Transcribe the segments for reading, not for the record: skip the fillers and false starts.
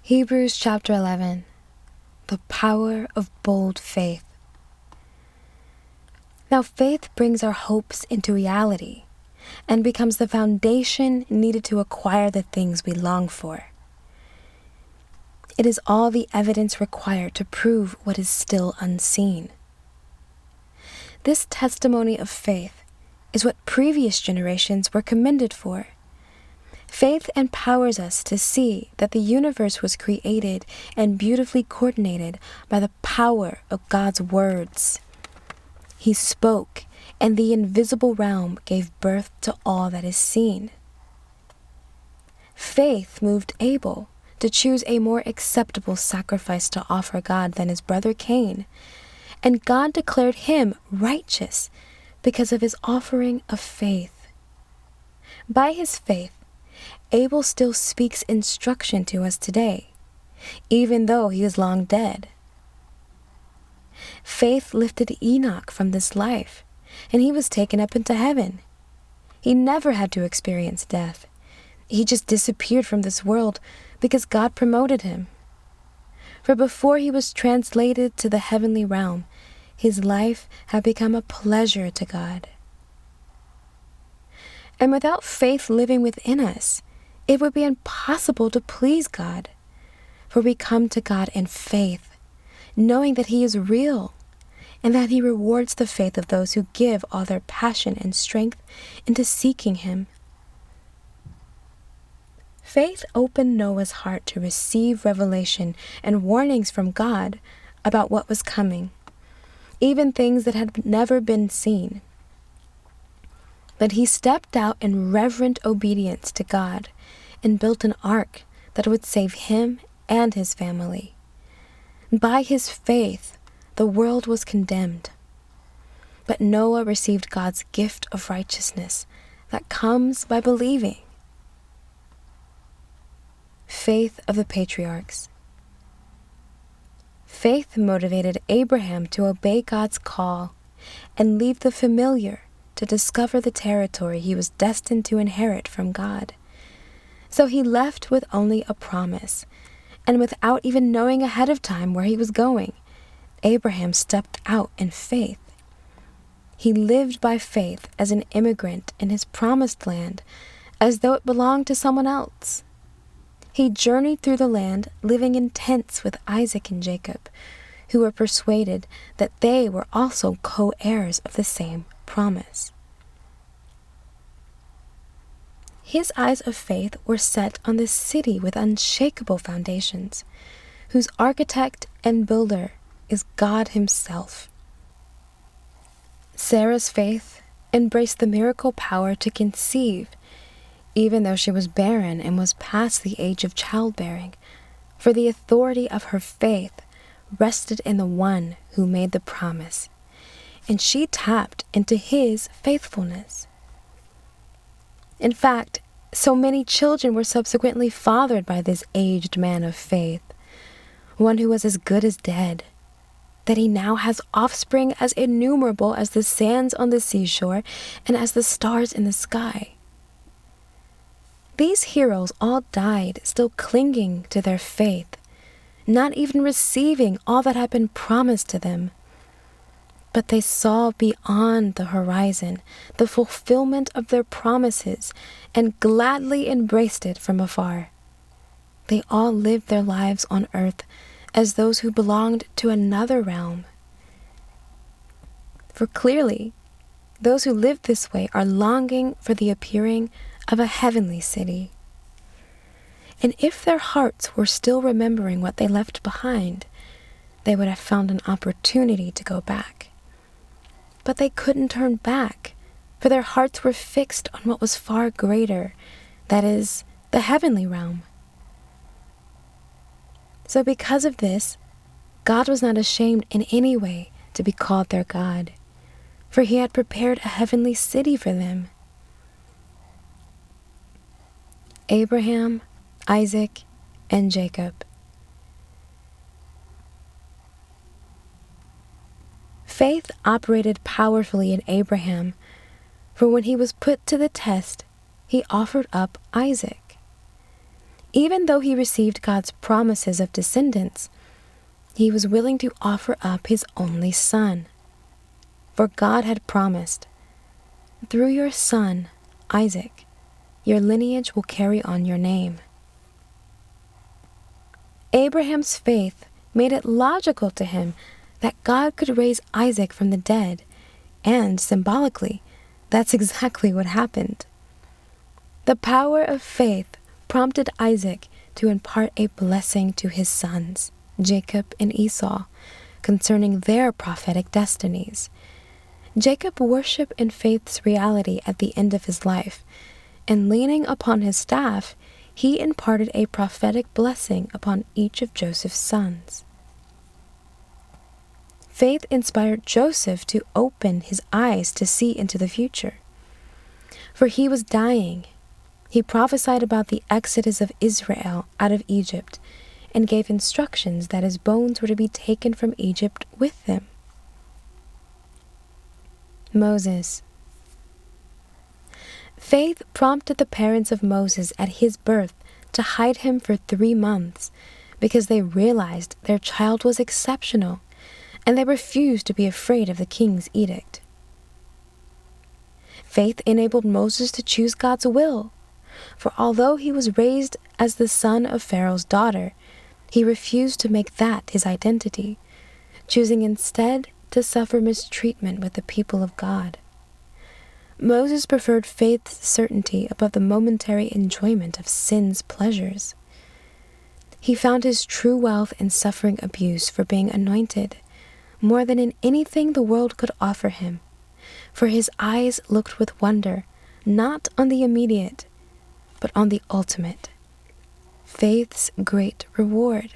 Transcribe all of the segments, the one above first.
Hebrews chapter 11. The power of bold faith. Now faith brings our hopes into reality and becomes the foundation needed to acquire the things we long for. It is all the evidence required to prove what is still unseen. This testimony of faith is what previous generations were commended for. Faith empowers us to see that the universe was created and beautifully coordinated by the power of God's words. He spoke, and the invisible realm gave birth to all that is seen. Faith moved Abel to choose a more acceptable sacrifice to offer God than his brother Cain, and God declared him righteous because of his offering of faith. By his faith, Abel still speaks instruction to us today, even though he is long dead. Faith lifted Enoch from this life, and he was taken up into heaven. He never had to experience death. He just disappeared from this world because God promoted him. For before he was translated to the heavenly realm, his life had become a pleasure to God. And without faith living within us, it would be impossible to please God. For we come to God in faith, knowing that he is real, and that he rewards the faith of those who give all their passion and strength into seeking him. Faith opened Noah's heart to receive revelation and warnings from God about what was coming, even things that had never been seen. But he stepped out in reverent obedience to God and built an ark that would save him and his family. By his faith, the world was condemned. But Noah received God's gift of righteousness that comes by believing. Faith of the patriarchs. Faith motivated Abraham to obey God's call and leave the familiar to discover the territory he was destined to inherit from God. So he left with only a promise, and without even knowing ahead of time where he was going, Abraham stepped out in faith. He lived by faith as an immigrant in his promised land, as though it belonged to someone else. He journeyed through the land, living in tents with Isaac and Jacob, who were persuaded that they were also co-heirs of the same promise. His eyes of faith were set on this city with unshakable foundations, whose architect and builder is God himself. Sarah's faith embraced the miracle power to conceive, even though she was barren and was past the age of childbearing, for the authority of her faith rested in the one who made the promise, and she tapped into his faithfulness. In fact, so many children were subsequently fathered by this aged man of faith, one who was as good as dead, that he now has offspring as innumerable as the sands on the seashore and as the stars in the sky. These heroes all died still clinging to their faith, not even receiving all that had been promised to them. But they saw beyond the horizon the fulfillment of their promises and gladly embraced it from afar. They all lived their lives on earth as those who belonged to another realm. For clearly, those who live this way are longing for the appearing of a heavenly city. And if their hearts were still remembering what they left behind, they would have found an opportunity to go back. But they couldn't turn back, for their hearts were fixed on what was far greater, that is, the heavenly realm. So because of this, God was not ashamed in any way to be called their God, for he had prepared a heavenly city for them. Abraham, Isaac, and Jacob. Faith operated powerfully in Abraham, for when he was put to the test, he offered up Isaac. Even though he received God's promises of descendants, he was willing to offer up his only son. For God had promised, "Through your son, Isaac, your lineage will carry on your name." Abraham's faith made it logical to him that God could raise Isaac from the dead, and symbolically, that's exactly what happened. The power of faith prompted Isaac to impart a blessing to his sons, Jacob and Esau, concerning their prophetic destinies. Jacob worshiped in faith's reality at the end of his life, and leaning upon his staff, he imparted a prophetic blessing upon each of Joseph's sons. Faith inspired Joseph to open his eyes to see into the future. For he was dying. He prophesied about the exodus of Israel out of Egypt and gave instructions that his bones were to be taken from Egypt with him. Moses. Faith prompted the parents of Moses at his birth to hide him for 3 months because they realized their child was exceptional, and they refused to be afraid of the king's edict. Faith enabled Moses to choose God's will, for although he was raised as the son of Pharaoh's daughter, he refused to make that his identity, choosing instead to suffer mistreatment with the people of God. Moses preferred faith's certainty above the momentary enjoyment of sin's pleasures. He found his true wealth in suffering abuse for being anointed, more than in anything the world could offer him, for his eyes looked with wonder, not on the immediate, but on the ultimate, faith's great reward.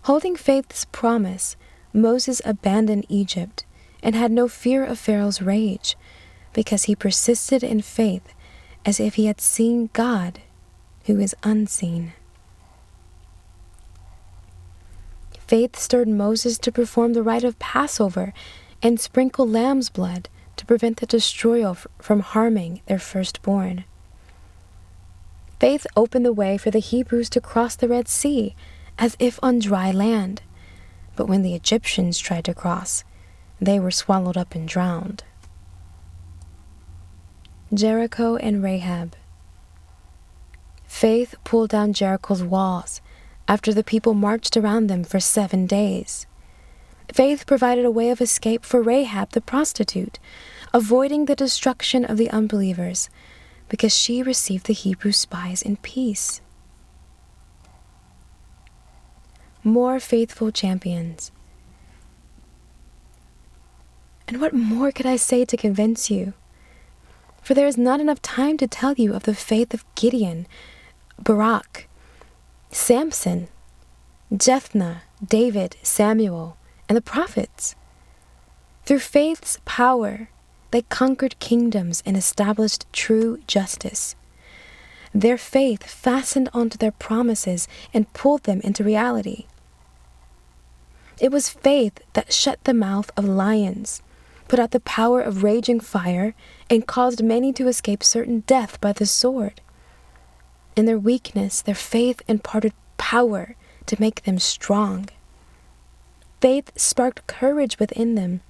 Holding faith's promise, Moses abandoned Egypt and had no fear of Pharaoh's rage, because he persisted in faith as if he had seen God, who is unseen. Faith stirred Moses to perform the rite of Passover and sprinkle lamb's blood to prevent the destroyer from harming their firstborn. Faith opened the way for the Hebrews to cross the Red Sea as if on dry land, but when the Egyptians tried to cross, they were swallowed up and drowned. Jericho and Rahab. Faith pulled down Jericho's walls after the people marched around them for 7 days. Faith provided a way of escape for Rahab the prostitute, avoiding the destruction of the unbelievers, because she received the Hebrew spies in peace. More faithful champions. And what more could I say to convince you? For there is not enough time to tell you of the faith of Gideon, Barak, Samson, Jephthah, David, Samuel, and the prophets. Through faith's power, they conquered kingdoms and established true justice. Their faith fastened onto their promises and pulled them into reality. It was faith that shut the mouth of lions, put out the power of raging fire, and caused many to escape certain death by the sword. In their weakness, their faith imparted power to make them strong. Faith sparked courage within them,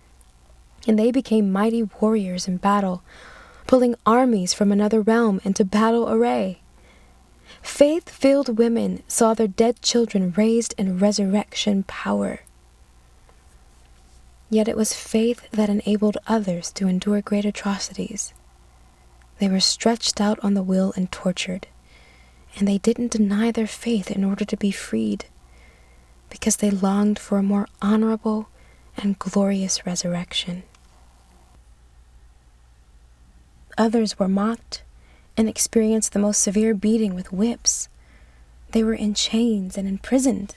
and they became mighty warriors in battle, pulling armies from another realm into battle array. Faith-filled women saw their dead children raised in resurrection power. Yet it was faith that enabled others to endure great atrocities. They were stretched out on the wheel and tortured, and they didn't deny their faith in order to be freed, because they longed for a more honorable and glorious resurrection. Others were mocked and experienced the most severe beating with whips. They were in chains and imprisoned.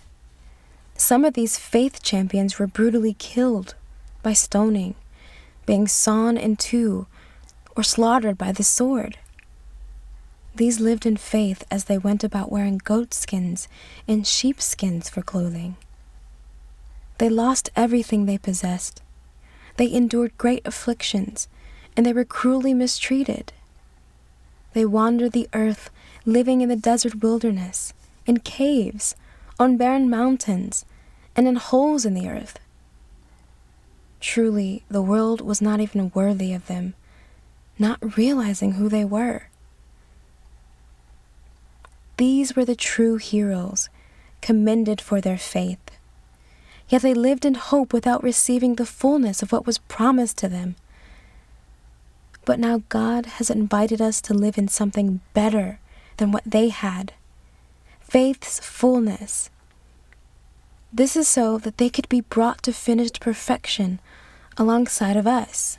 Some of these faith champions were brutally killed by stoning, being sawn in two, or slaughtered by the sword. These lived in faith as they went about wearing goat skins and sheep skins for clothing. They lost everything they possessed. They endured great afflictions, and they were cruelly mistreated. They wandered the earth living in the desert wilderness, in caves, on barren mountains, and in holes in the earth. Truly, the world was not even worthy of them, not realizing who they were. These were the true heroes, commended for their faith. Yet they lived in hope without receiving the fullness of what was promised to them. But now God has invited us to live in something better than what they had, faith's fullness. This is so that they could be brought to finished perfection alongside of us.